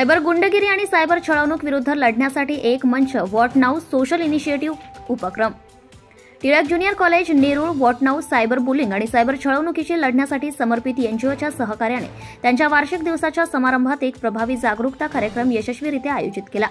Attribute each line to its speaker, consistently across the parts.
Speaker 1: Cyber गुंडगिरी आणि cyber छळवणूक विरुद्ध लढण्यासाठी एक मंच व्हॉट नाऊ सोशल इनिशिएटिव्ह उपक्रम. Tilak junior college Nerul what now cyber bullying आणि सायबर छळवणुकीशी लढण्यासाठी समर्पित एनजीओच्या सहकार्याने त्यांच्या वार्षिक दिवसाच्या समारंभात एक प्रभावी जागरूकता कार्यक्रम यशस्वीरित्या आयोजित केला.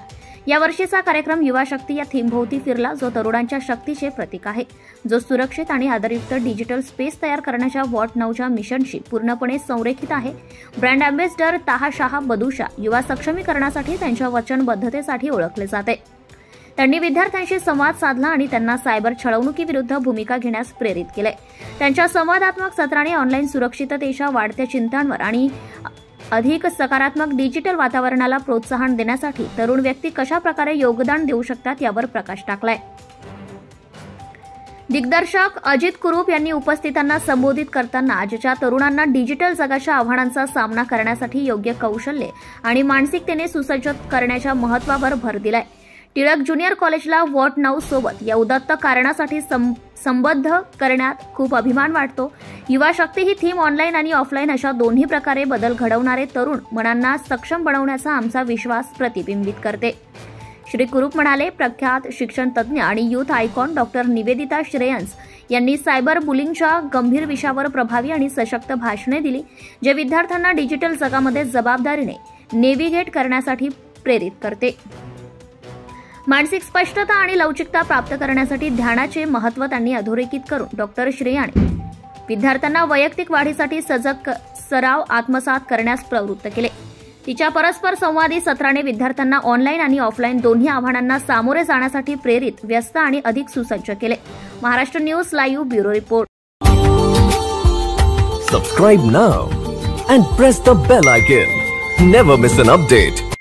Speaker 1: या वर्षीचा कार्यक्रम युवा शक्ती या थीमभोवती फिरला, जो तरुणांच्या शक्तीचे प्रतीक आहे, जो सुरक्षित आणि आदरयुक्त डिजिटल स्पेस तयार करण्याच्या व्हॉट नाऊच्या मिशनशी पूर्णपणे संरेखित आहे. ब्रँड अँबॅसेडर ताहा शाह बदुशा युवा सक्षमीकरणासाठी त्यांच्या वचनबद्धतेसाठी ओळखले जाते. त्यांनी विद्यार्थ्यांशी संवाद साधला आणि त्यांना सायबर छळवणुकीविरुद्ध भूमिका घेण्यास प्रेरित केले. त्यांच्या संवादात्मक सत्राने ऑनलाईन सुरक्षिततेच्या वाढत्या चिंतांवर आणि अधिक सकारात्मक डिजिटल वातावरणाला प्रोत्साहन देण्यासाठी तरुण व्यक्ती कशा प्रकारे योगदान देऊ शकतात यावर प्रकाश टाकलाय. दिग्दर्शक अजित कुरूप यांनी उपस्थितांना संबोधित करताना आजच्या तरुणांना डिजिटल जगाच्या आव्हानांचा सामना करण्यासाठी योग्य कौशल्ये आणि मानसिकतेने सुसज्ज करण्याच्या महत्त्वावर भर दिलाय. टिळक ज्युनियर कॉलेजला व्हॉट नाऊ सोबत या उदात्त कारणासाठी संबद्ध करण्यात खूप अभिमान वाटतो. युवा शक्ती ही थीम ऑनलाईन आणि ऑफलाईन अशा दोन्ही प्रकारे बदल घडवणारे तरुण मनांना सक्षम बनवण्याचा आमचा विश्वास प्रतिबिंबित करते. श्री कुरूप म्हणाले, प्रख्यात शिक्षण तज्ज्ञ आणि युथ आयकॉन डॉक्टर निवेदिता श्रेयन्स यांनी सायबर बुलिंगच्या गंभीर विषयावर प्रभावी आणि सशक्त भाषणे दिली, जे विद्यार्थ्यांना डिजिटल जगामध्ये जबाबदारीने नेव्हिगेट करण्यासाठी प्रेरित करते. मानसिक स्पष्टता आणि लवचिकता प्राप्त करण्यासाठी ध्यानाचे महत्त्व त्यांनी अधोरेखित करून डॉक्टर श्रेयाने विद्यार्थ्यांना वैयक्तिक वाढीसाठी सजग सराव आत्मसात करण्यास प्रवृत्त केले. तिच्या परस्पर संवादी सत्राने विद्यार्थ्यांना ऑनलाईन आणि ऑफलाईन दोन्ही आव्हानांना सामोरे जाण्यासाठी प्रेरित, व्यस्त आणि अधिक सुसज्ज केले. Maharashtra news live bureau report.
Speaker 2: Subscribe now and press the bell icon. Never miss an update.